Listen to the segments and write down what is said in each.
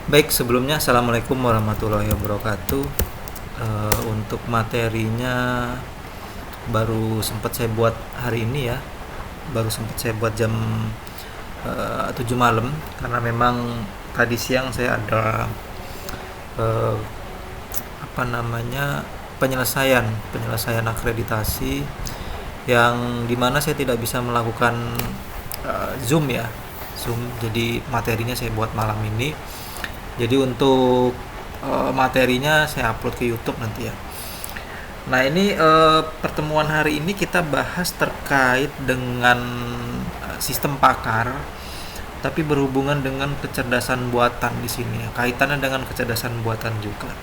Baik, sebelumnya Assalamualaikum warahmatullahi wabarakatuh. Untuk materinya baru sempat saya buat hari ini ya, baru sempat saya buat jam 7 malam, karena memang tadi siang saya ada eh, penyelesaian akreditasi yang dimana saya tidak bisa melakukan Zoom ya, Zoom. Jadi materinya saya buat malam ini. Jadi untuk materinya saya upload ke YouTube nanti ya. Nah ini pertemuan hari ini kita bahas terkait dengan sistem pakar, tapi berhubungan dengan kecerdasan buatan di sini ya. Kaitannya dengan kecerdasan buatan juga.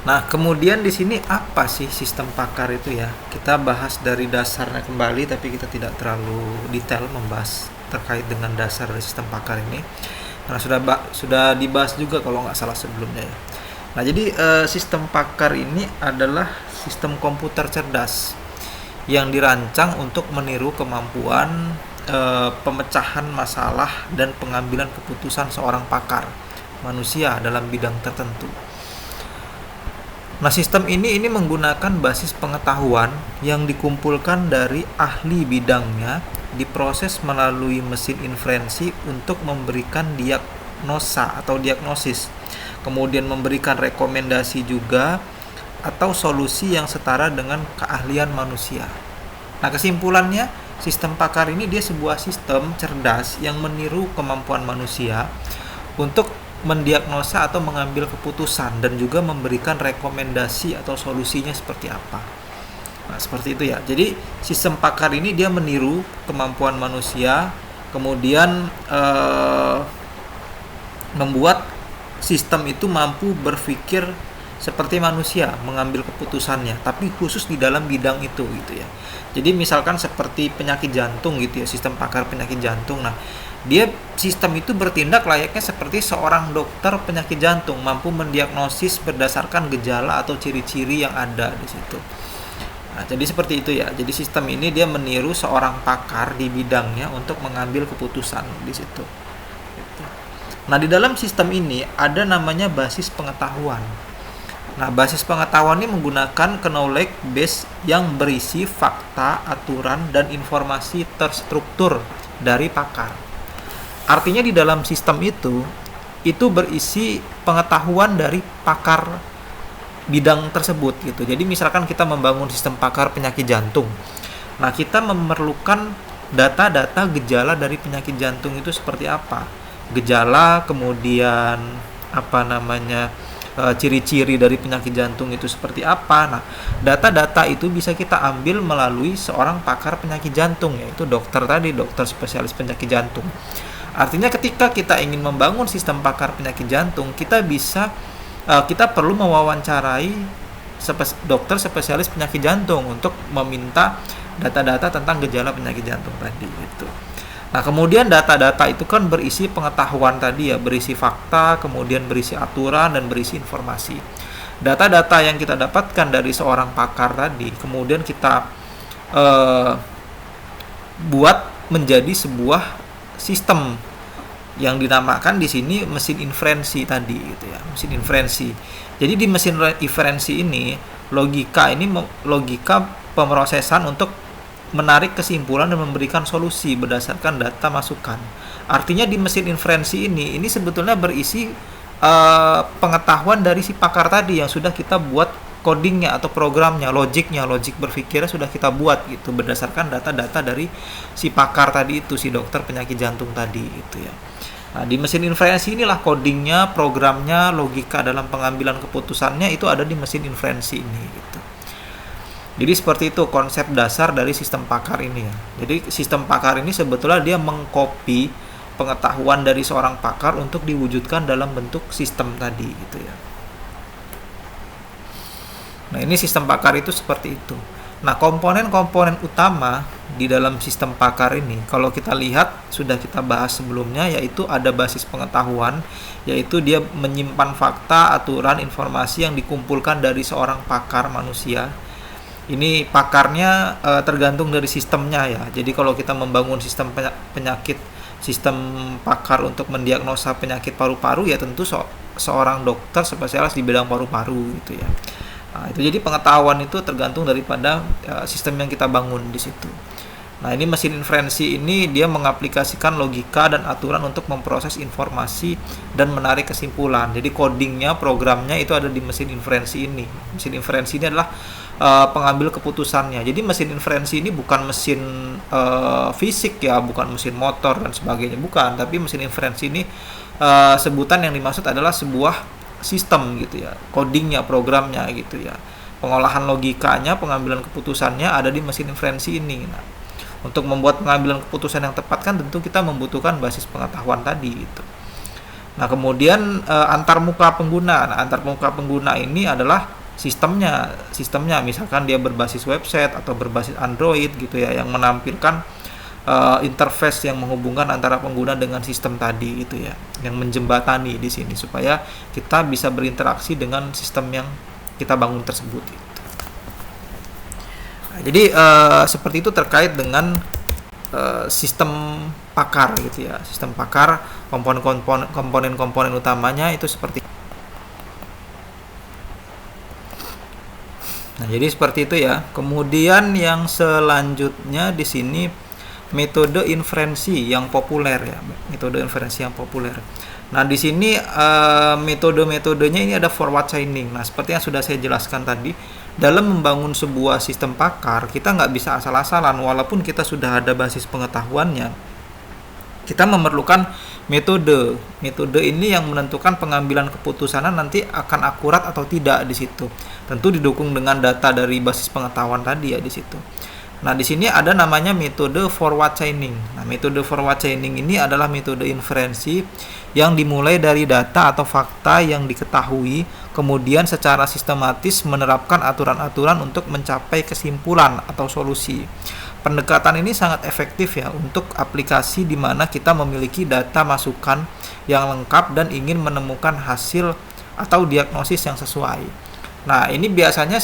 Nah kemudian di sini apa sih sistem pakar itu ya? Kita bahas dari dasarnya kembali, tapi kita tidak terlalu detail membahas terkait dengan dasar dari sistem pakar ini. Nah, sudah dibahas juga kalau nggak salah sebelumnya ya. Nah, jadi sistem pakar ini adalah sistem komputer cerdas yang dirancang untuk meniru kemampuan pemecahan masalah dan pengambilan keputusan seorang pakar manusia dalam bidang tertentu. Nah, sistem ini menggunakan basis pengetahuan yang dikumpulkan dari ahli bidangnya, diproses melalui mesin inferensi untuk memberikan diagnosa atau diagnosis, kemudian memberikan rekomendasi juga atau solusi yang setara dengan keahlian manusia. Nah, kesimpulannya, sistem pakar ini dia sebuah sistem cerdas yang meniru kemampuan manusia untuk mendiagnosa atau mengambil keputusan dan juga memberikan rekomendasi atau solusinya seperti apa. Nah, seperti itu ya. Jadi sistem pakar ini dia meniru kemampuan manusia, kemudian membuat sistem itu mampu berpikir seperti manusia, mengambil keputusannya, tapi khusus di dalam bidang itu gitu ya. Jadi misalkan seperti penyakit jantung gitu ya, sistem pakar penyakit jantung. Nah, dia sistem itu bertindak layaknya seperti seorang dokter penyakit jantung, mampu mendiagnosis berdasarkan gejala atau ciri-ciri yang ada di situ. Nah, jadi seperti itu ya. Jadi sistem ini dia meniru seorang pakar di bidangnya untuk mengambil keputusan di situ. Nah, di dalam sistem ini ada namanya basis pengetahuan. Nah, basis pengetahuan ini menggunakan knowledge base yang berisi fakta, aturan, dan informasi terstruktur dari pakar. Artinya di dalam sistem itu berisi pengetahuan dari pakar bidang tersebut gitu. Jadi misalkan kita membangun sistem pakar penyakit jantung. Nah, kita memerlukan data-data gejala dari penyakit jantung itu seperti apa? Gejala, kemudian ciri-ciri dari penyakit jantung itu seperti apa. Nah, data-data itu bisa kita ambil melalui seorang pakar penyakit jantung, yaitu dokter spesialis penyakit jantung. Artinya ketika kita ingin membangun sistem pakar penyakit jantung, kita perlu mewawancarai dokter spesialis penyakit jantung untuk meminta data-data tentang gejala penyakit jantung tadi gitu. Nah, kemudian data-data itu kan berisi pengetahuan tadi ya, berisi fakta, kemudian berisi aturan dan berisi informasi. Data-data yang kita dapatkan dari seorang pakar tadi kemudian kita buat menjadi sebuah sistem yang dinamakan di sini mesin inferensi tadi gitu ya, mesin inferensi. Jadi di mesin inferensi ini logika pemrosesan untuk menarik kesimpulan dan memberikan solusi berdasarkan data masukan. Artinya di mesin inferensi ini sebetulnya berisi pengetahuan dari si pakar tadi yang sudah kita buat codingnya atau programnya, logik berpikirnya sudah kita buat gitu berdasarkan data-data dari si pakar tadi itu, si dokter penyakit jantung tadi gitu ya. Nah, di mesin inferensi inilah codingnya, programnya, logika dalam pengambilan keputusannya itu ada di mesin inferensi ini gitu. Jadi seperti itu konsep dasar dari sistem pakar ini ya. Jadi sistem pakar ini sebetulnya dia mengcopy pengetahuan dari seorang pakar untuk diwujudkan dalam bentuk sistem tadi gitu ya. Nah, ini sistem pakar itu seperti itu. Nah, komponen-komponen utama di dalam sistem pakar ini, kalau kita lihat, sudah kita bahas sebelumnya, yaitu ada basis pengetahuan, yaitu dia menyimpan fakta, aturan, informasi yang dikumpulkan dari seorang pakar manusia. Ini pakarnya tergantung dari sistemnya ya. Jadi kalau kita membangun sistem penyakit sistem pakar untuk mendiagnosa penyakit paru-paru, ya tentu seorang dokter spesialis di bidang paru-paru gitu ya. Nah, itu jadi pengetahuan itu tergantung daripada sistem yang kita bangun di situ. Nah, ini mesin inferensi ini dia mengaplikasikan logika dan aturan untuk memproses informasi dan menarik kesimpulan. Jadi codingnya, programnya itu ada di mesin inferensi ini. Mesin inferensi ini adalah pengambil keputusannya. Jadi mesin inferensi ini bukan mesin fisik ya, bukan mesin motor dan sebagainya, bukan. Tapi mesin inferensi ini sebutan yang dimaksud adalah sebuah sistem gitu ya, codingnya, programnya gitu ya. Pengolahan logikanya, pengambilan keputusannya ada di mesin inferensi ini. Nah, untuk membuat pengambilan keputusan yang tepat kan tentu kita membutuhkan basis pengetahuan tadi gitu. Nah, kemudian antarmuka pengguna. Nah, antarmuka pengguna ini adalah sistemnya misalkan dia berbasis website atau berbasis Android gitu ya, yang menampilkan interface yang menghubungkan antara pengguna dengan sistem tadi gitu ya, yang menjembatani di sini supaya kita bisa berinteraksi dengan sistem yang kita bangun tersebut gitu. Nah, jadi seperti itu terkait dengan sistem pakar gitu ya. Sistem pakar, komponen-komponen utamanya itu seperti. Nah, jadi seperti itu ya. Kemudian yang selanjutnya di sini metode inferensi yang populer ya. Metode inferensi yang populer. Nah, di sini metode-metodenya ini ada forward chaining. Nah, seperti yang sudah saya jelaskan tadi, dalam membangun sebuah sistem pakar, kita nggak bisa asal-asalan, walaupun kita sudah ada basis pengetahuannya. Kita memerlukan metode. Metode ini yang menentukan pengambilan keputusan nanti akan akurat atau tidak di situ. Tentu didukung dengan data dari basis pengetahuan tadi ya di situ. Nah, di sini ada namanya metode forward chaining. Nah, metode forward chaining ini adalah metode inferensi yang dimulai dari data atau fakta yang diketahui, kemudian secara sistematis menerapkan aturan-aturan untuk mencapai kesimpulan atau solusi. Pendekatan ini sangat efektif ya untuk aplikasi di mana kita memiliki data masukan yang lengkap dan ingin menemukan hasil atau diagnosis yang sesuai. Nah, ini biasanya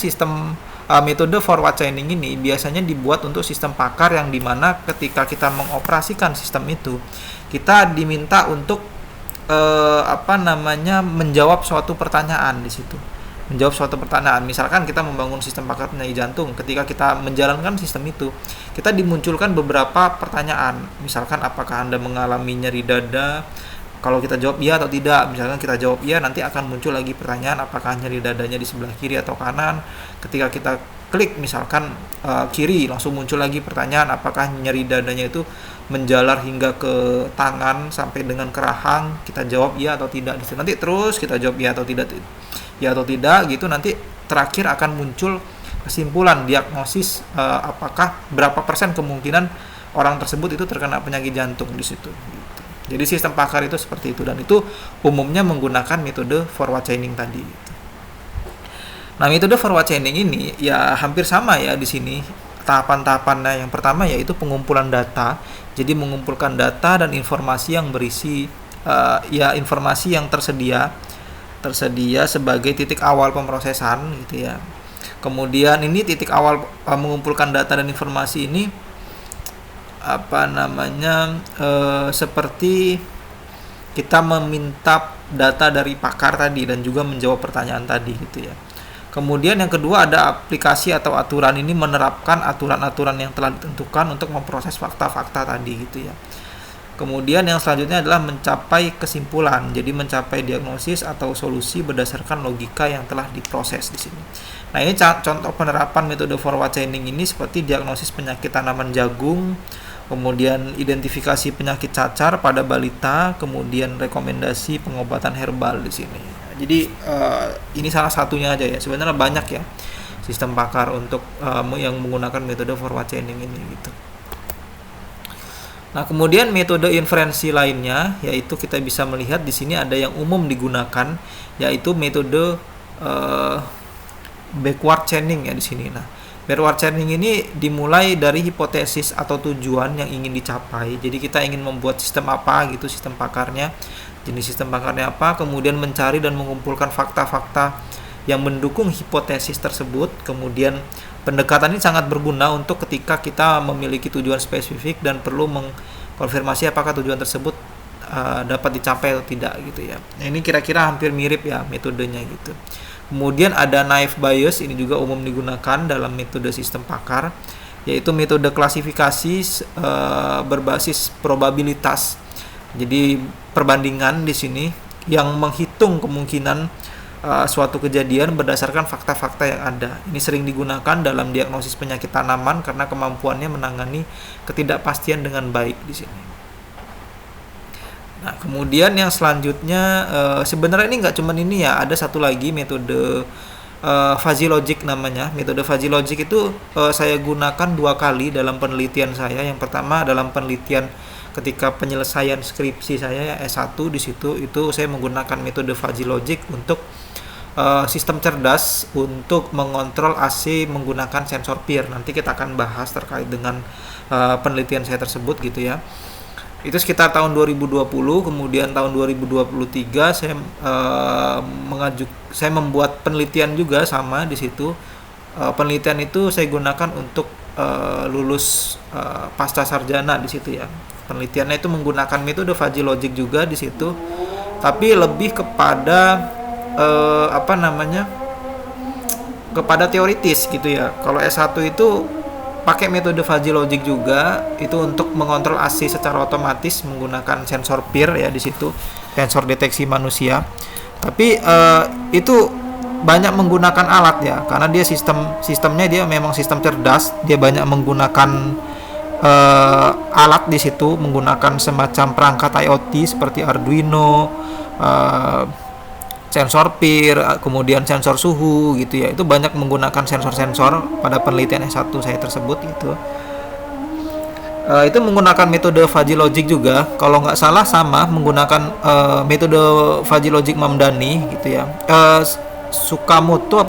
metode forward chaining ini biasanya dibuat untuk sistem pakar yang dimana ketika kita mengoperasikan sistem itu, kita diminta untuk menjawab suatu pertanyaan di situ. Menjawab suatu pertanyaan. Misalkan kita membangun sistem pakar penyakit jantung, ketika kita menjalankan sistem itu, kita dimunculkan beberapa pertanyaan. Misalkan apakah Anda mengalami nyeri dada? Kalau kita jawab iya atau tidak, misalkan kita jawab iya, nanti akan muncul lagi pertanyaan apakah nyeri dadanya di sebelah kiri atau kanan. Ketika kita klik misalkan kiri, langsung muncul lagi pertanyaan apakah nyeri dadanya itu menjalar hingga ke tangan sampai dengan ke rahang. Kita jawab iya atau tidak. Nanti terus kita jawab iya atau tidak gitu. Nanti terakhir akan muncul kesimpulan diagnosis apakah berapa persen kemungkinan orang tersebut itu terkena penyakit jantung di situ gitu. Jadi sistem pakar itu seperti itu, dan itu umumnya menggunakan metode forward chaining tadi gitu. Nah, metode forward chaining ini ya hampir sama ya di sini. Tahapan-tahapannya yang pertama yaitu pengumpulan data. Jadi mengumpulkan data dan informasi yang berisi informasi yang tersedia sebagai titik awal pemrosesan gitu ya. Kemudian ini titik awal mengumpulkan data dan informasi ini seperti kita meminta data dari pakar tadi dan juga menjawab pertanyaan tadi gitu ya. Kemudian yang kedua ada aplikasi atau aturan, ini menerapkan aturan-aturan yang telah ditentukan untuk memproses fakta-fakta tadi gitu ya. Kemudian yang selanjutnya adalah mencapai kesimpulan, jadi mencapai diagnosis atau solusi berdasarkan logika yang telah diproses di sini. Nah, ini contoh penerapan metode forward chaining ini seperti diagnosis penyakit tanaman jagung, kemudian identifikasi penyakit cacar pada balita, kemudian rekomendasi pengobatan herbal di sini. Jadi ini salah satunya aja ya. Sebenarnya banyak ya sistem pakar untuk yang menggunakan metode forward chaining ini gitu. Nah, kemudian metode inferensi lainnya yaitu kita bisa melihat di sini ada yang umum digunakan yaitu metode backward chaining ya di sini. Nah, backward chaining ini dimulai dari hipotesis atau tujuan yang ingin dicapai. Jadi kita ingin membuat sistem apa gitu, sistem pakarnya, jenis sistem pakarnya apa, kemudian mencari dan mengumpulkan fakta-fakta yang mendukung hipotesis tersebut. Kemudian pendekatan ini sangat berguna untuk ketika kita memiliki tujuan spesifik dan perlu konfirmasi apakah tujuan tersebut dapat dicapai atau tidak gitu ya. Nah, ini kira-kira hampir mirip ya metodenya gitu. Kemudian ada naive Bayes, ini juga umum digunakan dalam metode sistem pakar, yaitu metode klasifikasi berbasis probabilitas. Jadi perbandingan di sini yang menghitung kemungkinan suatu kejadian berdasarkan fakta-fakta yang ada. Ini sering digunakan dalam diagnosis penyakit tanaman karena kemampuannya menangani ketidakpastian dengan baik di sini. Nah, kemudian yang selanjutnya sebenarnya ini nggak cuma ini ya, ada satu lagi metode fuzzy logic namanya. Metode fuzzy logic itu saya gunakan 2 kali dalam penelitian saya. Yang pertama dalam penelitian ketika penyelesaian skripsi saya ya, S1 di situ itu saya menggunakan metode fuzzy logic untuk sistem cerdas untuk mengontrol AC menggunakan sensor PIR. Nanti kita akan bahas terkait dengan penelitian saya tersebut gitu ya. Itu sekitar tahun 2020, kemudian tahun 2023 saya membuat penelitian juga sama di situ. Penelitian itu saya gunakan untuk lulus pasca sarjana di situ ya. Penelitiannya itu menggunakan metode fuzzy logic juga di situ, tapi lebih kepada kepada teoritis gitu ya. Kalau S1 itu pakai metode fuzzy logic juga, itu untuk mengontrol AC secara otomatis menggunakan sensor PIR ya di situ, sensor deteksi manusia. Tapi itu banyak menggunakan alat ya, karena dia sistemnya dia memang sistem cerdas, dia banyak menggunakan alat di situ, menggunakan semacam perangkat IoT seperti Arduino, sensor PIR, kemudian sensor suhu gitu ya. Itu banyak menggunakan sensor-sensor pada penelitian S1 saya tersebut gitu. Itu menggunakan metode fuzzy logic juga, kalau nggak salah sama menggunakan metode fuzzy logic Mamdani gitu ya. Sukamoto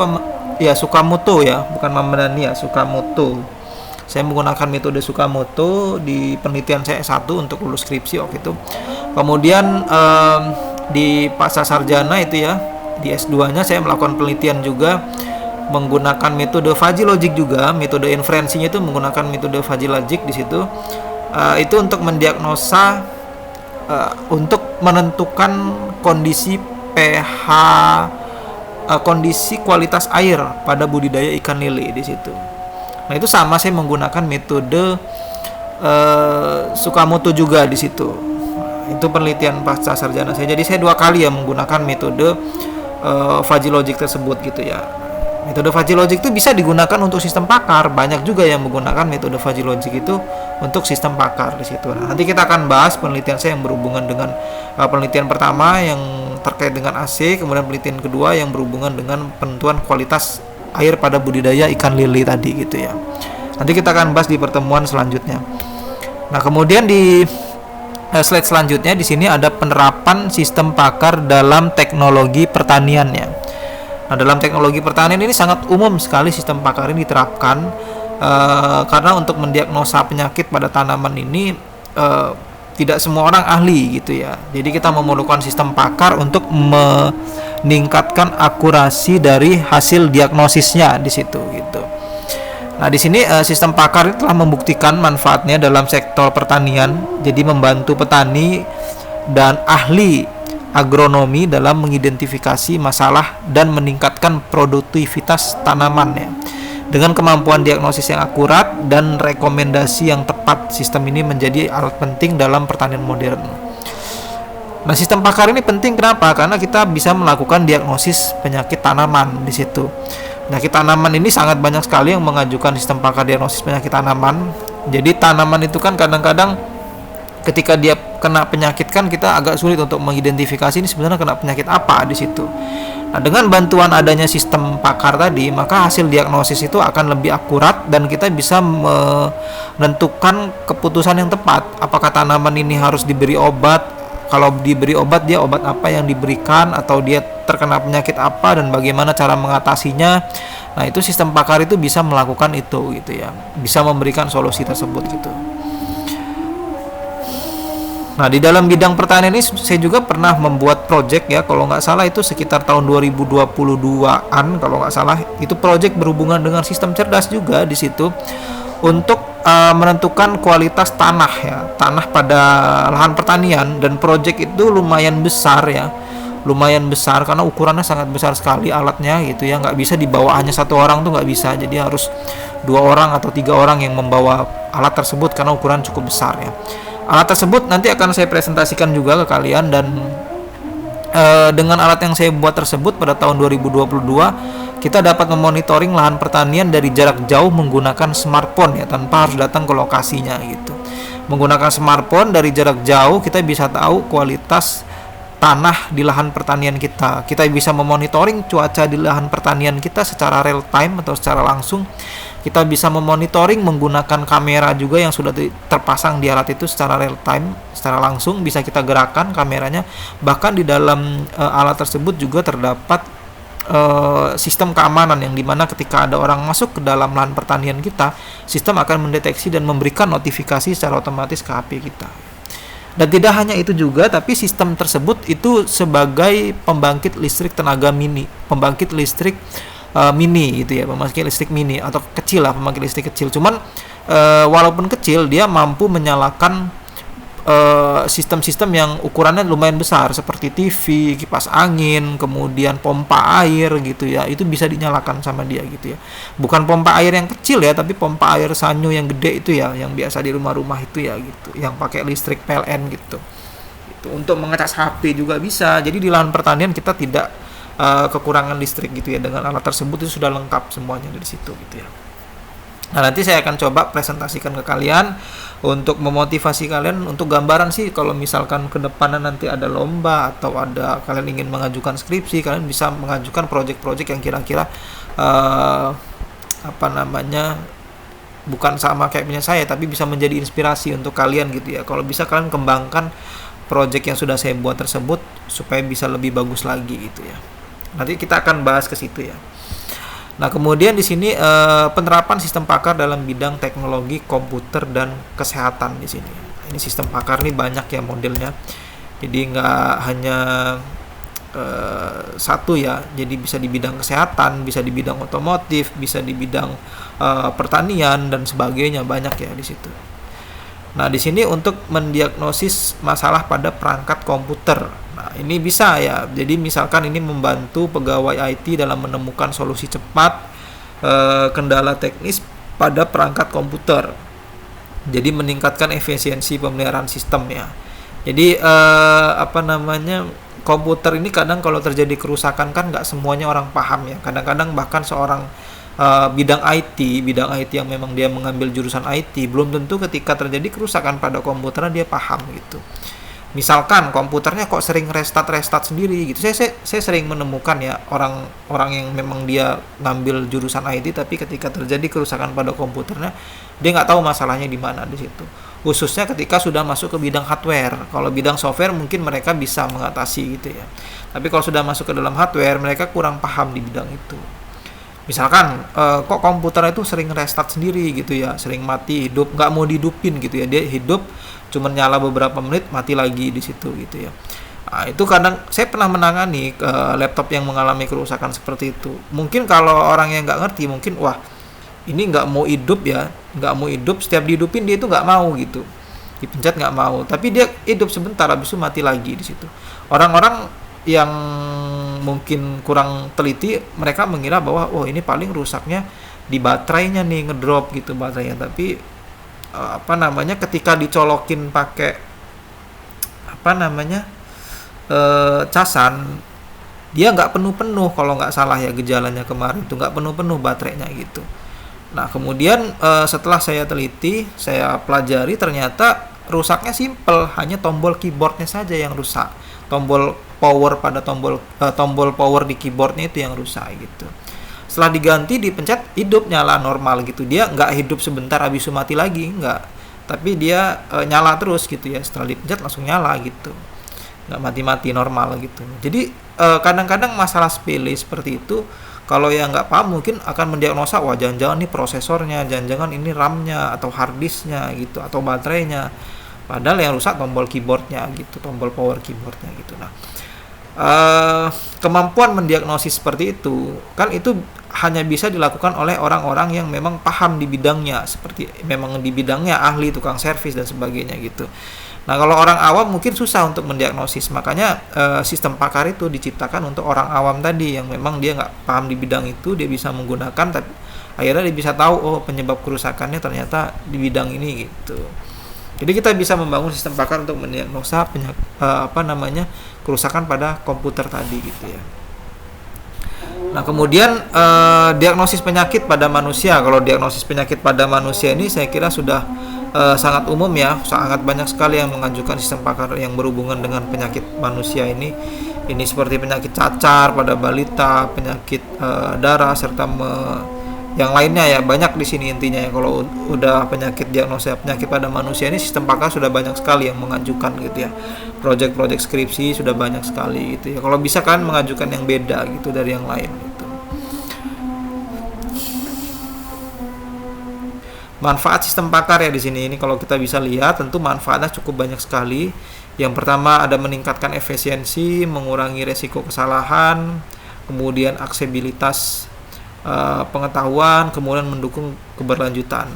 ya, bukan Mamdani ya, Sukamoto. Saya menggunakan metode Sukamoto di penelitian saya S1 untuk lulus skripsi waktu itu. Kemudian di pasca sarjana itu ya, di S2-nya saya melakukan penelitian juga menggunakan metode fuzzy logic juga. Metode inferensinya itu menggunakan metode fuzzy logic di situ. Itu untuk mendiagnosa, untuk menentukan kondisi pH, kondisi kualitas air pada budidaya ikan lele di situ. Nah, itu sama saya menggunakan metode Sukamoto juga di situ. Itu penelitian pasca sarjana saya. Jadi saya 2 kali ya menggunakan metode fuzzy logic tersebut gitu ya. Metode fuzzy logic itu bisa digunakan untuk sistem pakar. Banyak juga yang menggunakan metode fuzzy logic itu untuk sistem pakar di situ. Nah, nanti kita akan bahas penelitian saya yang berhubungan dengan penelitian pertama yang terkait dengan AC, kemudian penelitian kedua yang berhubungan dengan penentuan kualitas air pada budidaya ikan lele tadi gitu ya. Nanti kita akan bahas di pertemuan selanjutnya. Nah, kemudian di slide selanjutnya di sini ada penerapan sistem pakar dalam teknologi pertaniannya. Nah, dalam teknologi pertanian ini sangat umum sekali sistem pakar ini diterapkan karena untuk mendiagnosa penyakit pada tanaman ini tidak semua orang ahli gitu ya. Jadi kita memerlukan sistem pakar untuk meningkatkan akurasi dari hasil diagnosisnya di situ gitu. Nah, di sini sistem pakar itu telah membuktikan manfaatnya dalam sektor pertanian. Jadi membantu petani dan ahli agronomi dalam mengidentifikasi masalah dan meningkatkan produktivitas tanamannya. Dengan kemampuan diagnosis yang akurat dan rekomendasi yang tepat, sistem ini menjadi alat penting dalam pertanian modern. Nah, sistem pakar ini penting kenapa? Karena kita bisa melakukan diagnosis penyakit tanaman di situ. Penyakit tanaman ini sangat banyak sekali yang mengajukan sistem pakar diagnosis penyakit tanaman. Jadi tanaman itu kan kadang-kadang ketika dia kena penyakit kan kita agak sulit untuk mengidentifikasi ini sebenarnya kena penyakit apa di situ. Nah, dengan bantuan adanya sistem pakar tadi, maka hasil diagnosis itu akan lebih akurat dan kita bisa menentukan keputusan yang tepat. Apakah tanaman ini harus diberi obat? Kalau diberi obat, dia obat apa yang diberikan, atau dia terkena penyakit apa dan bagaimana cara mengatasinya. Nah, itu sistem pakar itu bisa melakukan itu gitu ya. Bisa memberikan solusi tersebut gitu. Nah, di dalam bidang pertanian ini saya juga pernah membuat project ya, kalau nggak salah itu sekitar tahun 2022-an kalau nggak salah, itu project berhubungan dengan sistem cerdas juga di situ, untuk menentukan kualitas tanah ya, tanah pada lahan pertanian. Dan project itu lumayan besar ya, lumayan besar karena ukurannya sangat besar sekali alatnya gitu ya, nggak bisa dibawa hanya satu orang tuh nggak bisa, jadi harus 2 orang atau 3 orang yang membawa alat tersebut karena ukuran cukup besar ya. Alat tersebut nanti akan saya presentasikan juga ke kalian. Dan dengan alat yang saya buat tersebut pada tahun 2022 kita dapat memonitoring lahan pertanian dari jarak jauh menggunakan smartphone ya, tanpa harus datang ke lokasinya gitu. Menggunakan smartphone dari jarak jauh kita bisa tahu kualitas tanah di lahan pertanian kita. Kita bisa memonitoring cuaca di lahan pertanian kita secara real time atau secara langsung. Kita bisa memonitoring menggunakan kamera juga yang sudah terpasang di alat itu secara real time, secara langsung bisa kita gerakkan kameranya. Bahkan di dalam alat tersebut juga terdapat sistem keamanan yang dimana ketika ada orang masuk ke dalam lahan pertanian kita, sistem akan mendeteksi dan memberikan notifikasi secara otomatis ke HP kita. Dan tidak hanya itu juga, tapi sistem tersebut itu sebagai pembangkit listrik tenaga mini, pembangkit listrik mini gitu ya, pembangkit listrik mini atau kecil lah, pembangkit listrik kecil. Cuman walaupun kecil, dia mampu menyalakan sistem-sistem yang ukurannya lumayan besar seperti TV, kipas angin, kemudian pompa air gitu ya. Itu bisa dinyalakan sama dia gitu ya. Bukan pompa air yang kecil ya, tapi pompa air sanyo yang gede itu ya, yang biasa di rumah-rumah itu ya gitu, yang pakai listrik PLN gitu. Itu untuk mengecas HP juga bisa. Jadi di lahan pertanian kita tidak kekurangan listrik gitu ya. Dengan alat tersebut itu sudah lengkap semuanya dari situ gitu ya. Nah, nanti saya akan coba presentasikan ke kalian untuk memotivasi kalian untuk gambaran sih, kalau misalkan ke depannya nanti ada lomba atau ada kalian ingin mengajukan skripsi, kalian bisa mengajukan project-project yang kira-kira bukan sama kayak punya saya, tapi bisa menjadi inspirasi untuk kalian gitu ya. Kalau bisa kalian kembangkan project yang sudah saya buat tersebut supaya bisa lebih bagus lagi gitu ya. Nanti kita akan bahas ke situ ya. Nah, kemudian di sini penerapan sistem pakar dalam bidang teknologi komputer dan kesehatan di sini. Ini sistem pakar nih banyak ya modelnya. Jadi nggak hanya satu ya. Jadi bisa di bidang kesehatan, bisa di bidang otomotif, bisa di bidang pertanian dan sebagainya, banyak ya di situ. Nah, di sini untuk mendiagnosis masalah pada perangkat komputer. Nah, ini bisa ya. Jadi misalkan ini membantu pegawai IT dalam menemukan solusi cepat kendala teknis pada perangkat komputer. Jadi meningkatkan efisiensi pemeliharaan sistem ya. Jadi komputer ini kadang kalau terjadi kerusakan kan nggak semuanya orang paham ya. Kadang-kadang bahkan seorang bidang IT yang memang dia mengambil jurusan IT belum tentu ketika terjadi kerusakan pada komputernya dia paham gitu. Misalkan komputernya kok sering restart sendiri gitu. Saya sering menemukan ya orang yang memang dia ngambil jurusan IT tapi ketika terjadi kerusakan pada komputernya dia nggak tahu masalahnya di mana di situ. Khususnya ketika sudah masuk ke bidang hardware. Kalau bidang software mungkin mereka bisa mengatasi gitu ya. Tapi kalau sudah masuk ke dalam hardware mereka kurang paham di bidang itu. Misalkan kok komputer itu sering restart sendiri gitu ya, sering mati hidup, nggak mau dihidupin gitu ya, dia hidup cuman nyala beberapa menit mati lagi di situ gitu ya. Nah, itu kadang saya pernah menangani laptop yang mengalami kerusakan seperti itu. Mungkin kalau orang yang nggak ngerti mungkin wah ini nggak mau hidup ya, nggak mau hidup, setiap dihidupin dia itu nggak mau gitu, dipencet nggak mau, tapi dia hidup sebentar habis itu mati lagi di situ. Orang-orang yang mungkin kurang teliti mereka mengira bahwa ini paling rusaknya di baterainya nih, ngedrop gitu baterainya, tapi ketika dicolokin pakai casan dia nggak penuh-penuh kalau nggak salah ya, gejalanya kemarin itu nggak penuh-penuh baterainya gitu. Nah kemudian setelah saya teliti, saya pelajari, ternyata rusaknya simple, hanya tombol keyboardnya saja yang rusak, tombol power pada tombol power di keyboardnya itu yang rusak gitu. Setelah diganti dipencet hidup nyala normal gitu, dia nggak hidup sebentar habis itu mati lagi, nggak, tapi dia nyala terus gitu ya, setelah dipencet langsung nyala gitu, nggak mati-mati normal gitu. Jadi kadang-kadang masalah sepele seperti itu kalau yang nggak paham mungkin akan mendiagnosa wah jangan-jangan ini prosesornya, jangan-jangan ini RAM-nya atau hard disk-nya gitu atau baterainya, padahal yang rusak tombol keyboardnya gitu, tombol power keyboardnya gitu. Nah kemampuan mendiagnosis seperti itu kan itu hanya bisa dilakukan oleh orang-orang yang memang paham di bidangnya, seperti memang di bidangnya ahli, tukang servis dan sebagainya gitu. Nah, kalau orang awam mungkin susah untuk mendiagnosis, makanya sistem pakar itu diciptakan untuk orang awam tadi yang memang dia nggak paham di bidang itu, dia bisa menggunakan, tapi akhirnya dia bisa tahu oh penyebab kerusakannya ternyata di bidang ini gitu. Jadi kita bisa membangun sistem pakar untuk mendiagnosa kerusakan pada komputer tadi gitu ya. Nah, kemudian diagnosis penyakit pada manusia. Kalau diagnosis penyakit pada manusia ini saya kira sudah sangat umum ya, sangat banyak sekali yang mengajukan sistem pakar yang berhubungan dengan penyakit manusia ini. Ini seperti penyakit cacar pada balita, penyakit darah serta yang lainnya ya, banyak di sini intinya ya. Kalau udah penyakit diagnosa penyakit pada manusia ini sistem pakar sudah banyak sekali yang mengajukan gitu ya. Project skripsi sudah banyak sekali gitu ya. Kalau bisa kan mengajukan yang beda gitu dari yang lain gitu. Manfaat sistem pakar ya di sini, ini kalau kita bisa lihat tentu manfaatnya cukup banyak sekali. Yang pertama ada meningkatkan efisiensi, mengurangi resiko kesalahan, kemudian aksesibilitas pengetahuan, kemudian mendukung keberlanjutan.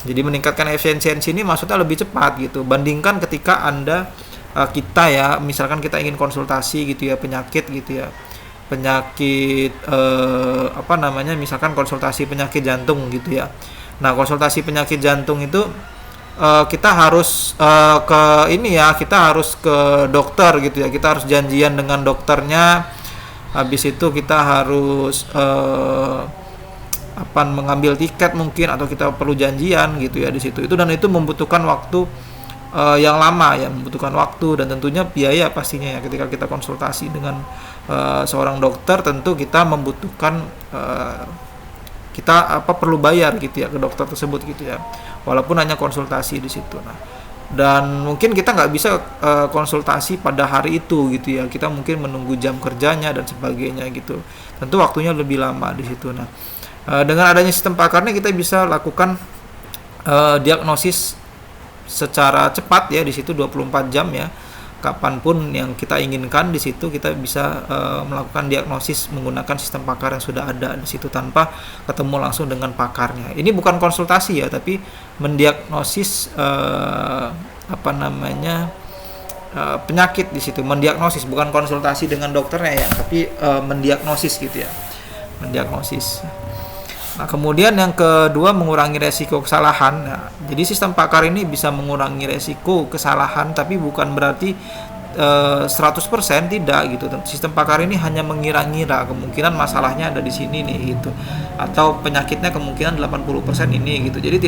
Jadi meningkatkan efisiensi ini maksudnya lebih cepat gitu. Bandingkan ketika kita ya, misalkan kita ingin konsultasi gitu ya penyakit gitu ya, penyakit misalkan konsultasi penyakit jantung gitu ya. Nah, konsultasi penyakit jantung itu kita harus kita harus ke dokter gitu ya. Kita harus janjian dengan dokternya. Habis itu kita harus mengambil tiket mungkin, atau kita perlu janjian gitu ya di situ. Dan itu membutuhkan waktu yang lama ya, membutuhkan waktu dan tentunya biaya pastinya ya. Ketika kita konsultasi dengan seorang dokter, tentu kita membutuhkan perlu bayar gitu ya ke dokter tersebut gitu ya, walaupun hanya konsultasi di situ. Nah, dan mungkin kita nggak bisa konsultasi pada hari itu gitu ya, kita mungkin menunggu jam kerjanya dan sebagainya gitu, tentu waktunya lebih lama di situ. Nah, dengan adanya sistem pakarnya kita bisa lakukan diagnosis secara cepat ya di situ, 24 jam ya, kapanpun yang kita inginkan di situ kita bisa melakukan diagnosis menggunakan sistem pakar yang sudah ada di situ tanpa ketemu langsung dengan pakarnya. Ini bukan konsultasi ya, tapi mendiagnosis penyakit di situ, mendiagnosis, bukan konsultasi dengan dokternya ya, tapi mendiagnosis gitu ya, mendiagnosis. Nah, kemudian yang kedua mengurangi resiko kesalahan. Nah, jadi sistem pakar ini bisa mengurangi resiko kesalahan, tapi bukan berarti 100% tidak gitu. Sistem pakar ini hanya mengira-ngira kemungkinan masalahnya ada di sini nih gitu, atau penyakitnya kemungkinan 80% ini gitu. Jadi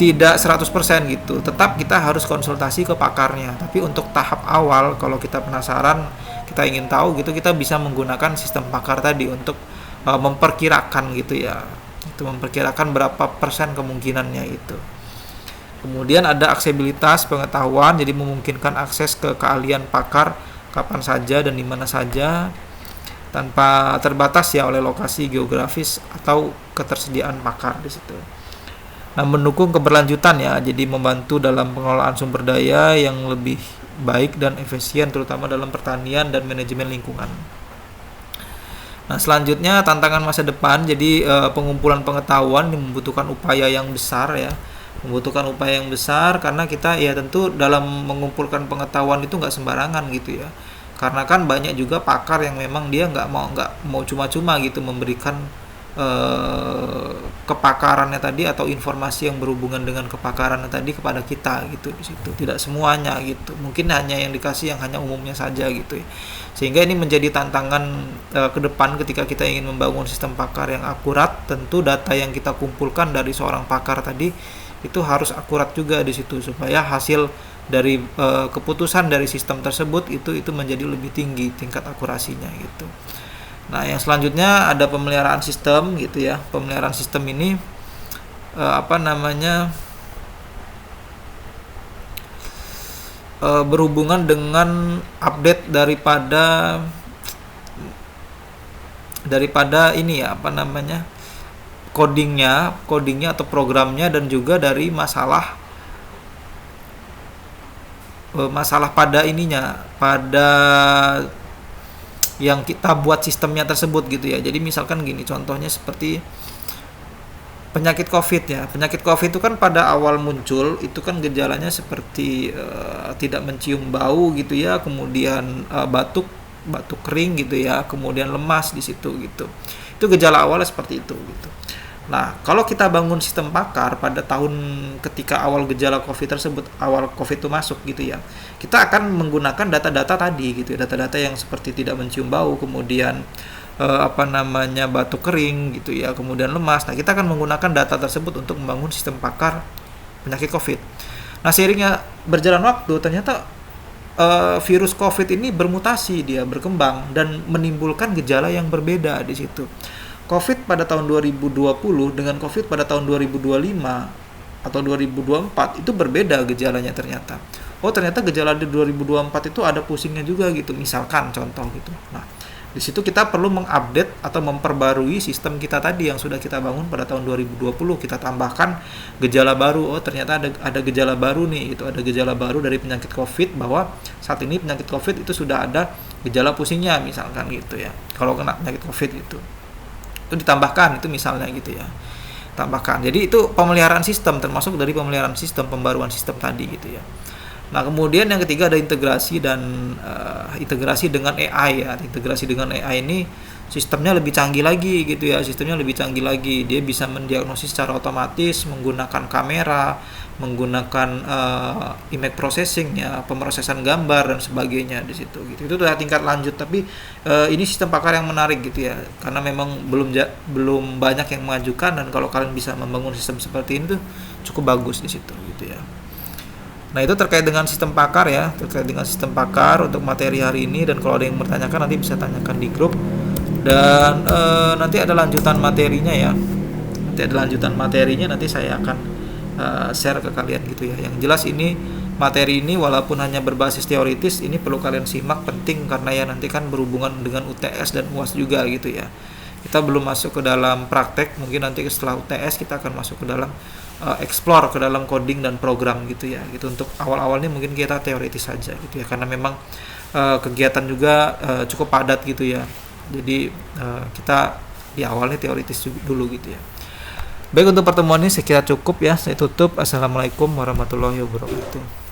tidak 100% gitu. Tetap kita harus konsultasi ke pakarnya. Tapi untuk tahap awal, kalau kita penasaran, kita ingin tahu gitu, kita bisa menggunakan sistem pakar tadi untuk memperkirakan gitu ya, itu memperkirakan berapa persen kemungkinannya itu. Kemudian ada aksesibilitas pengetahuan, jadi memungkinkan akses ke keahlian pakar kapan saja dan di mana saja tanpa terbatas ya oleh lokasi geografis atau ketersediaan pakar di situ. Nah, mendukung keberlanjutan ya, jadi membantu dalam pengelolaan sumber daya yang lebih baik dan efisien, terutama dalam pertanian dan manajemen lingkungan. Nah, selanjutnya tantangan masa depan. Jadi pengumpulan pengetahuan membutuhkan upaya yang besar ya, karena kita ya tentu dalam mengumpulkan pengetahuan itu nggak sembarangan gitu ya, karena kan banyak juga pakar yang memang dia nggak mau cuma-cuma gitu memberikan kepakarannya tadi atau informasi yang berhubungan dengan kepakarannya tadi kepada kita gitu di situ. Tidak semuanya gitu, mungkin hanya yang dikasih yang hanya umumnya saja gitu ya. Sehingga ini menjadi tantangan ke depan ketika kita ingin membangun sistem pakar yang akurat. Tentu data yang kita kumpulkan dari seorang pakar tadi itu harus akurat juga di situ, supaya hasil dari keputusan dari sistem tersebut itu menjadi lebih tinggi tingkat akurasinya gitu. Nah, yang selanjutnya ada pemeliharaan sistem gitu ya. Pemeliharaan sistem ini berhubungan dengan update daripada ini ya, codingnya atau programnya, dan juga dari masalah pada yang kita buat sistemnya tersebut gitu ya. Jadi misalkan gini, contohnya seperti penyakit COVID ya. Penyakit COVID itu kan pada awal muncul itu kan gejalanya seperti tidak mencium bau gitu ya, kemudian batuk kering gitu ya, kemudian lemas di situ gitu. Itu gejala awalnya seperti itu gitu. Nah, kalau kita bangun sistem pakar pada tahun ketika awal gejala COVID tersebut, awal COVID itu masuk gitu ya, kita akan menggunakan data-data tadi gitu ya, data-data yang seperti tidak mencium bau, kemudian batuk kering gitu ya, kemudian lemas. Nah, kita akan menggunakan data tersebut untuk membangun sistem pakar penyakit COVID. Nah, seiringnya berjalan waktu, ternyata virus COVID ini bermutasi, dia berkembang dan menimbulkan gejala yang berbeda di situ. COVID pada tahun 2020 dengan COVID pada tahun 2025 atau 2024 itu berbeda gejalanya ternyata. Oh, ternyata gejala di 2024 itu ada pusingnya juga gitu, misalkan contoh gitu. Nah, di situ kita perlu mengupdate atau memperbarui sistem kita tadi yang sudah kita bangun pada tahun 2020, kita tambahkan gejala baru. Oh, ternyata ada gejala baru nih, itu ada gejala baru dari penyakit COVID, bahwa saat ini penyakit COVID itu sudah ada gejala pusingnya misalkan gitu ya. Kalau kena penyakit COVID itu ditambahkan, itu misalnya gitu ya, tambahkan. Jadi itu pemeliharaan sistem, termasuk dari pemeliharaan sistem, pembaruan sistem tadi gitu ya. Nah, kemudian yang ketiga ada integrasi dan integrasi dengan AI ya. Integrasi dengan AI ini sistemnya lebih canggih lagi gitu ya, sistemnya lebih canggih lagi. Dia bisa mendiagnosis secara otomatis menggunakan kamera, menggunakan image processing ya, pemrosesan gambar dan sebagainya di situ gitu. Itu udah tingkat lanjut, tapi ini sistem pakar yang menarik gitu ya, karena memang belum banyak yang mengajukan, dan kalau kalian bisa membangun sistem seperti ini tuh cukup bagus di situ gitu ya. Nah, itu terkait dengan sistem pakar ya, terkait dengan sistem pakar untuk materi hari ini. Dan kalau ada yang bertanyakan nanti bisa tanyakan di grup. Dan nanti ada lanjutan materinya ya. Nanti saya akan share ke kalian gitu ya. Yang jelas ini materi ini walaupun hanya berbasis teoritis, ini perlu kalian simak, penting karena ya nanti kan berhubungan dengan UTS dan UAS juga gitu ya. Kita belum masuk ke dalam praktek, mungkin nanti setelah UTS kita akan masuk ke dalam explore ke dalam coding dan program gitu ya. Gitu, untuk awal-awalnya mungkin kita teoritis saja gitu ya, karena memang kegiatan juga cukup padat gitu ya. Jadi kita di awalnya teoritis dulu gitu ya. Baik, untuk pertemuan ini saya kira cukup ya. Saya tutup. Assalamualaikum warahmatullahi wabarakatuh.